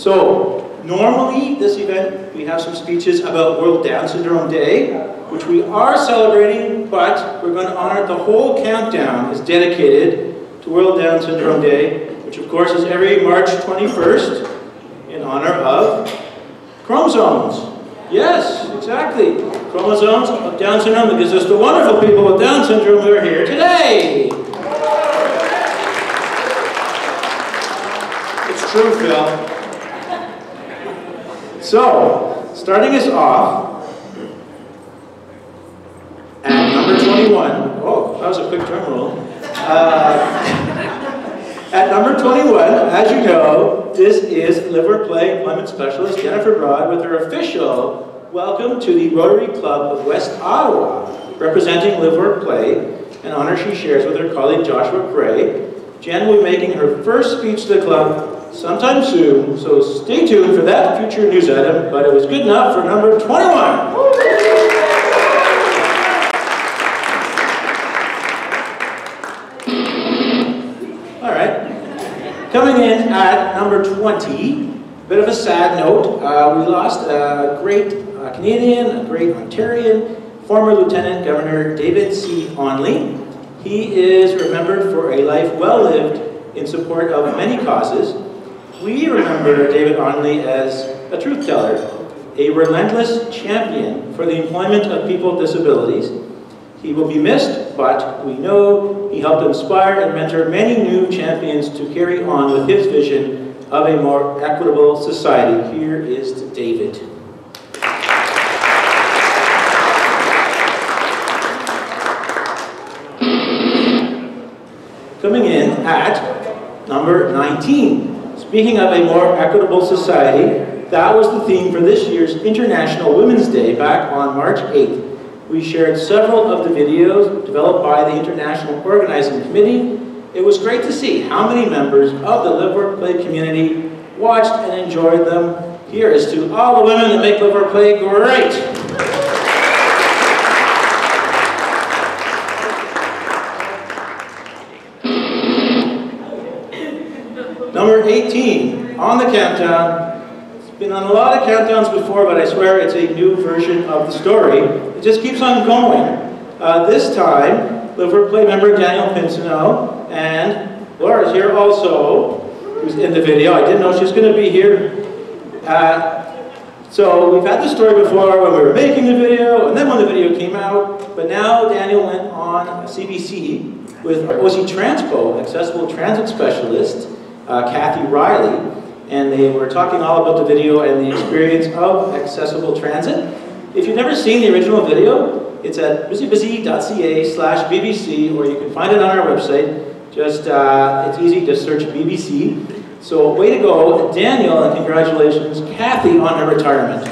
So, normally this event we have some speeches about World Down Syndrome Day, which we are celebrating, but we're going to honor the whole countdown is dedicated to World Down Syndrome Day, which of course is every March 21st in honor of chromosomes. Yes, exactly. Chromosomes of Down syndrome, that gives us the wonderful people with Down syndrome who are here today. It's true, Phil. So, starting us off, at number 21, oh, that was a quick drum roll. At number 21, as you know, this is LiveWorkPlay Employment Specialist Jennifer Broad with her official welcome to the Rotary Club of West Ottawa, representing LiveWorkPlay, an honor she shares with her colleague Joshua Gray. Jen will be making her first speech to the club sometime soon, so stay tuned for that future news item, but it was good enough for number 21. All right. Coming in at number 20, bit of a sad note, we lost a great Canadian, a great Ontarian, former Lieutenant Governor David C. Onley. He is remembered for a life well lived in support of many causes. We remember David Onley as a truth teller, a relentless champion for the employment of people with disabilities. He will be missed, but we know he helped inspire and mentor many new champions to carry on with his vision of a more equitable society. Here is to David. Coming in at number 19. Speaking of a more equitable society, that was the theme for this year's International Women's Day back on March 8th. We shared several of the videos developed by the International Organizing Committee. It was great to see how many members of the LiveWorkPlay community watched and enjoyed them. Here is to all the women that make LiveWorkPlay great. Number 18, on the countdown. It's been on a lot of countdowns before, but I swear it's a new version of the story. It just keeps on going. This time, LiveWorkPlay member Daniel Pinsino and Laura's here also, who's in the video. I didn't know she was going to be here. So we've had this story before when we were making the video, and then when the video came out. But now Daniel went on CBC with OC Transpo, Accessible Transit Specialist, Kathy Riley, and they were talking all about the video and the experience of accessible transit. If you've never seen the original video, it's at busybusy.ca/BBC, or you can find it on our website. Just, it's easy to search BBC. So way to go, Daniel, and congratulations, Kathy, on her retirement.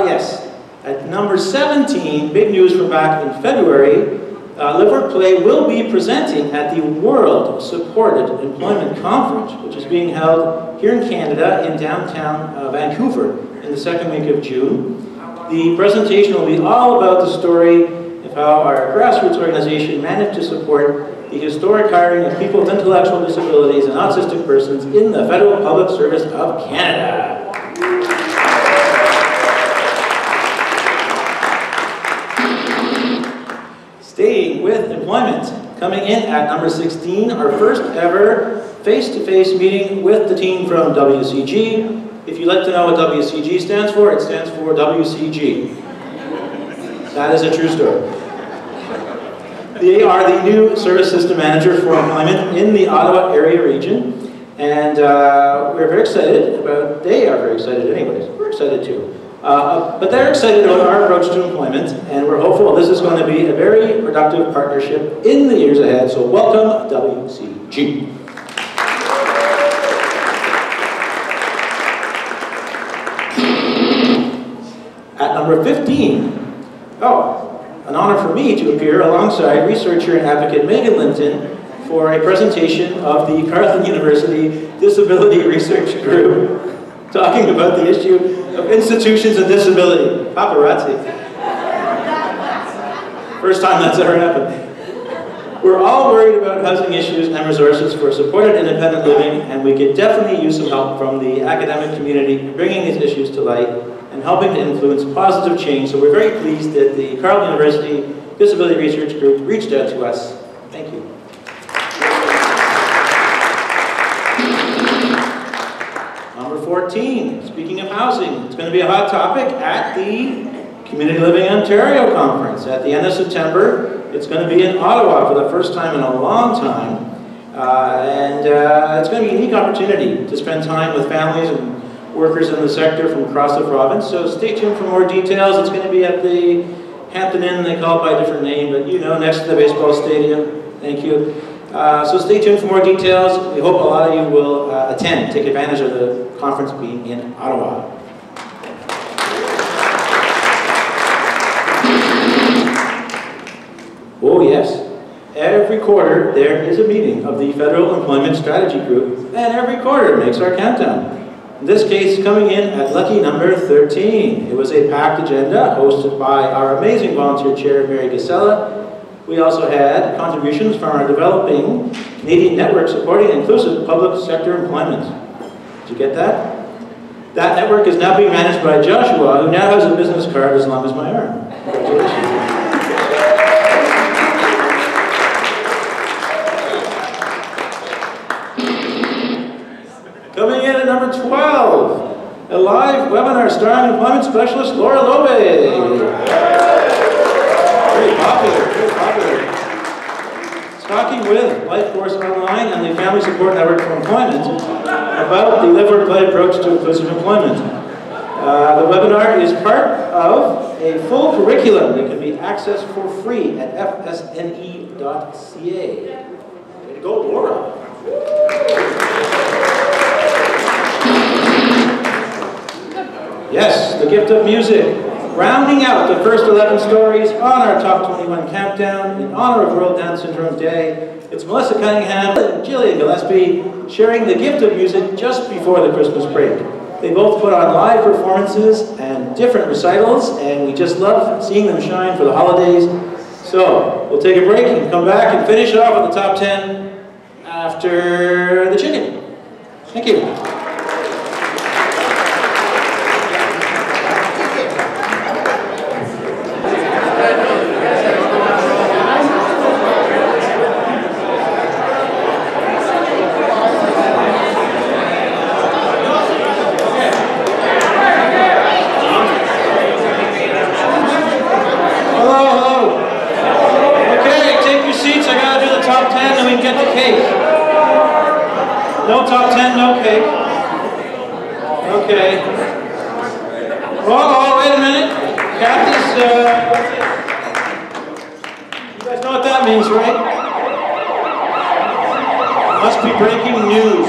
Yes. At number 17, big news from back in February, LiveWorkPlay will be presenting at the World Supported Employment Conference, which is being held here in Canada in downtown Vancouver in the second week of June. The presentation will be all about the story of how our grassroots organization managed to support the historic hiring of people with intellectual disabilities and autistic persons in the Federal Public Service of Canada. Staying with employment, coming in at number 16, our first ever face-to-face meeting with the team from WCG. If you'd like to know what WCG stands for, it stands for WCG. That is a true story. They are the new Service System Manager for Employment in the Ottawa area region. And we're very excited about, they are very excited anyways, we're excited too. But they're excited about our approach to employment, and we're hopeful this is going to be a very productive partnership in the years ahead. So welcome, WCG. At number 15, an honor for me to appear alongside researcher and advocate Megan Linton for a presentation of the Carleton University Disability Research Group, talking about the issue of institutions and disability. Paparazzi. First time that's ever happened. We're all worried about housing issues and resources for supported independent living, and we could definitely use some help from the academic community in bringing these issues to light and helping to influence positive change. So we're very pleased that the Carleton University Disability Research Group reached out to us. Thank you. Number 14, speaking of housing, it's going to be a hot topic at the Community Living Ontario Conference at the end of September. It's going to be in Ottawa for the first time in a long time. It's going to be a unique opportunity to spend time with families and workers in the sector from across the province. So stay tuned for more details. It's going to be at the Hampton Inn, they call it by a different name, but you know, next to the baseball stadium. Thank you. So stay tuned for more details. We hope a lot of you will attend, take advantage of the conference being in Ottawa. Oh yes, every quarter there is a meeting of the Federal Employment Strategy Group, and every quarter makes our countdown. In this case, coming in at lucky number 13. It was a packed agenda hosted by our amazing volunteer chair, Mary Gasella. We also had contributions from our developing Canadian network supporting inclusive public sector employment. Did you get that? That network is now being managed by Joshua, who now has a business card as long as my arm. Congratulations. Coming in at number 12, a live webinar starring employment specialist Laura Lobe. Very popular, very popular. Talking with LifeForce Online and the Family Support Network for Employment about the LiveWorkPlay approach to inclusive employment. The webinar is part of a full curriculum that can be accessed for free at fsne.ca. Way to go, Laura. Yes, the gift of music. Rounding out the first 11 stories on our Top 21 countdown in honor of World Down Syndrome Day. It's Melissa Cunningham and Jillian Gillespie sharing the gift of music just before the Christmas break. They both put on live performances and different recitals, and we just love seeing them shine for the holidays. So, we'll take a break and come back and finish off with the top 10 after the chicken. Thank you. No top 10, no cake. Okay. Oh, wait a minute. Kathy's, you guys know what that means, right? Must be breaking news.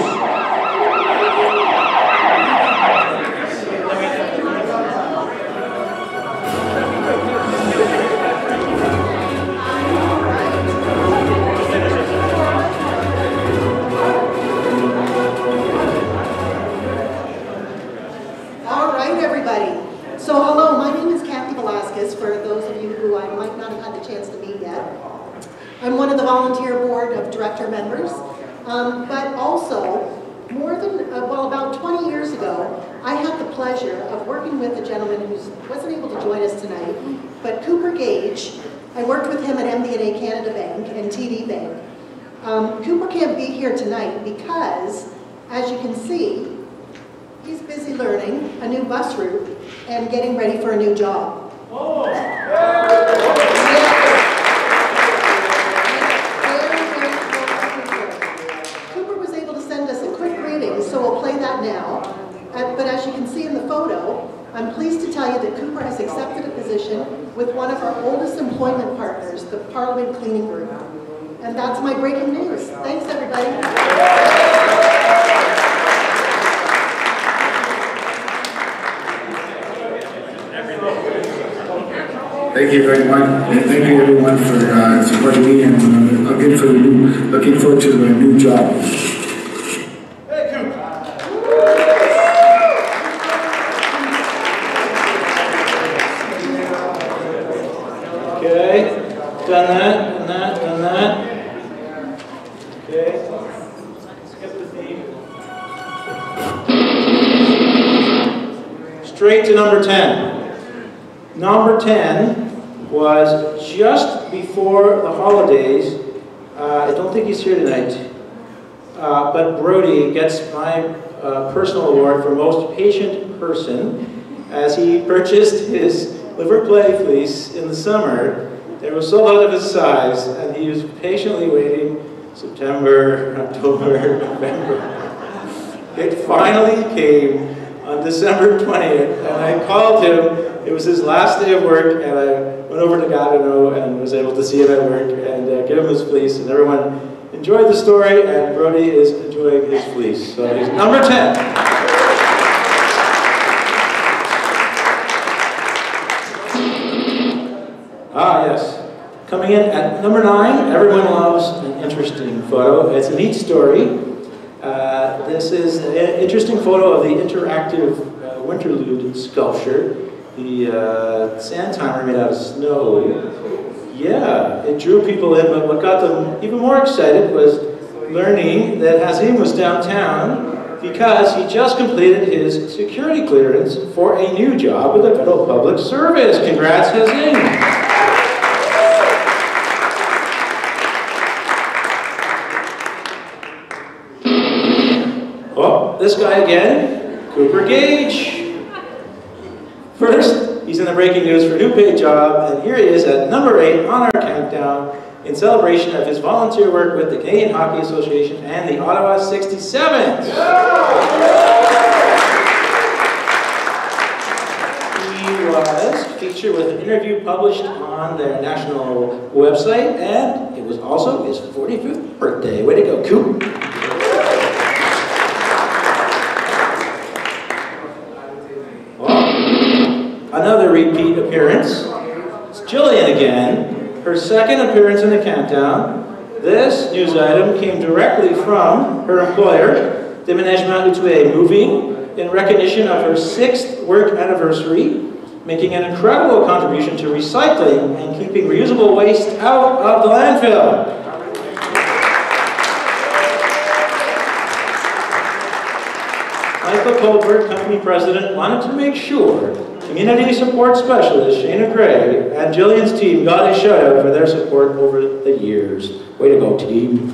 So hello, my name is Kathy Velasquez, for those of you who I might not have had the chance to meet yet. I'm one of the volunteer board of director members, but also more than, about 20 years ago, I had the pleasure of working with a gentleman who wasn't able to join us tonight, but Cooper Gage. I worked with him at MBNA Canada Bank and TD Bank. Cooper can't be here tonight because, as you can see, he's busy learning a new bus route and getting ready for a new job. Oh. Cooper was able to send us a quick greeting, so we'll play that now. But as you can see in the photo, I'm pleased to tell you that Cooper has accepted a position with one of our oldest employment partners, the Parliament Cleaning Group. And that's my breaking news. Thanks, everybody. Thank you very much, and thank you everyone for supporting me, and looking forward to a new job. Hey, Coop. Okay, done that. Straight to number 10. Number 10 was just before the holidays. I don't think he's here tonight, but Brody gets my personal award for most patient person as he purchased his LiveWorkPlay fleece in the summer. It was sold out of his size, and he was patiently waiting September, October, November. It finally came on December 20th, and I called him. It was his last day of work, and I went over to Gatineau and was able to see him at work and give him his fleece, and everyone enjoyed the story, and Brody is enjoying his fleece. So he's number 10. Ah, yes. Coming in at number 9, everyone loves an interesting photo. It's a neat story. This is an interesting photo of the interactive Winterlude sculpture. The sand timer made out of snow. Yeah, it drew people in, but what got them even more excited was learning that Hazim was downtown because he just completed his security clearance for a new job with the Federal Public Service. Congrats, Hazim! Oh, this guy again, Cooper Gage. First, he's in the breaking news for a new paid job, and here he is at number 8 on our countdown in celebration of his volunteer work with the Canadian Hockey Association and the Ottawa 67s. He was featured with an interview published on their national website, and it was also his 45th birthday. Way to go, Coop! Another repeat appearance. It's Jillian again. Her second appearance in the countdown. This news item came directly from her employer, Déménagement Outoué Moving, in recognition of her 6th work anniversary, making an incredible contribution to recycling and keeping reusable waste out of the landfill. Michael Colbert, company president, wanted to make sure Community Support Specialist Shayna Gray and Jillian's team got a shout out for their support over the years. Way to go, team.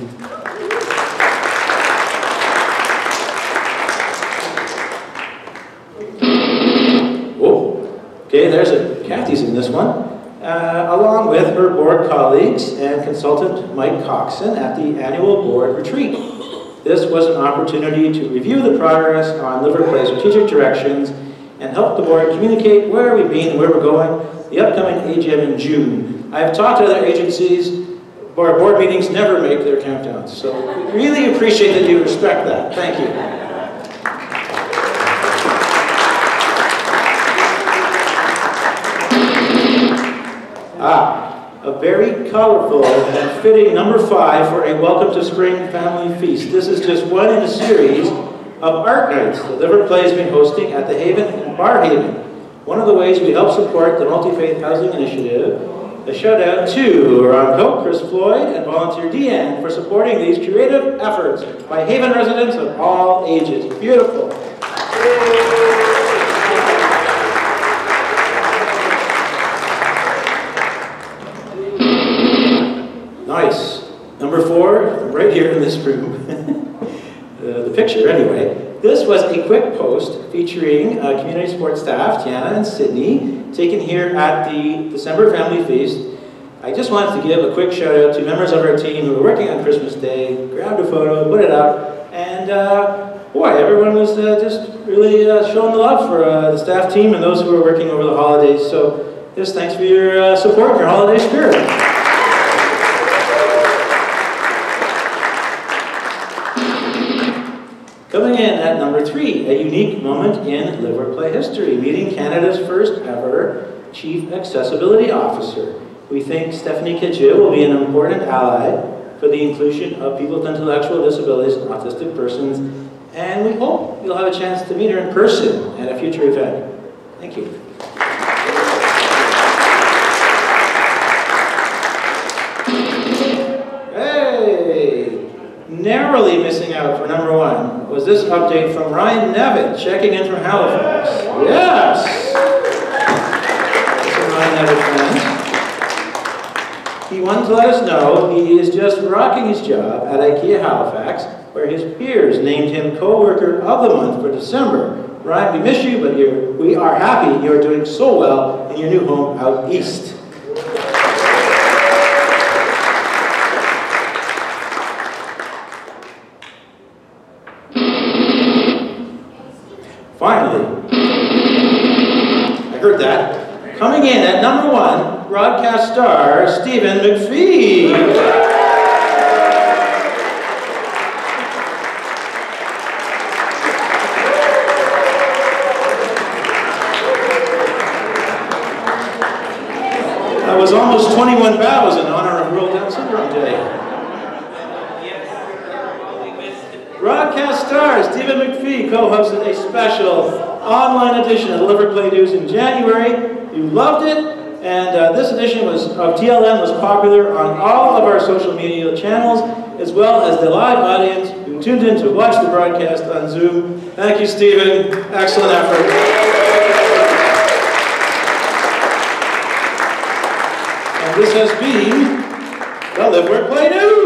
Whoa. Okay, there's Kathy's in this one. Along with her board colleagues and consultant Mike Coxon at the annual board retreat. This was an opportunity to review the progress on LiveWorkPlay strategic directions and help the board communicate where we've been and where we're going, the upcoming AGM in June. I've talked to other agencies, board meetings never make their countdowns, so we really appreciate that you respect that. Thank you. A very colorful and fitting number 5 for a Welcome to Spring family feast. This is just one in a series of art nights that LiveWorkPlay has been hosting at the Haven in Barhaven. One of the ways we help support the Multi-Faith Housing Initiative. A shout out to Ron Coke, Chris Floyd, and volunteer Deanne for supporting these creative efforts by Haven residents of all ages. Beautiful. Nice. Number 4, right here in this room. The picture anyway. This was a quick post featuring community support staff, Tiana and Sydney, taken here at the December Family Feast. I just wanted to give a quick shout out to members of our team who were working on Christmas Day, grabbed a photo, put it up, and boy, everyone was just really showing the love for the staff team and those who were working over the holidays. So just thanks for your support and your holiday spirit. Coming in at number 3, a unique moment in LiveWorkPlay history, meeting Canada's first ever Chief Accessibility Officer. We think Stephanie Kedja will be an important ally for the inclusion of people with intellectual disabilities and autistic persons, and we hope you'll have a chance to meet her in person at a future event. Thank you. narrowly missing out for number 1 was this update from Ryan Nevitt, checking in from Halifax. Yes! Some Ryan Nevitt fans. He wanted to let us know he is just rocking his job at IKEA Halifax, where his peers named him Co-Worker of the Month for December. Ryan, we miss you, but we are happy you're doing so well in your new home out east. Finally, I heard that. Coming in at number 1, broadcast star Stephen McPhee. That was almost 21 bows in honor of World Down Syndrome Day. Broadcast star Stephen McPhee co-hosted a special online edition of LiveWorkPlay News in January. You loved it, and this edition of TLN was popular on all of our social media channels, as well as the live audience who tuned in to watch the broadcast on Zoom. Thank you, Stephen. Excellent effort. And this has been the LiveWorkPlay News.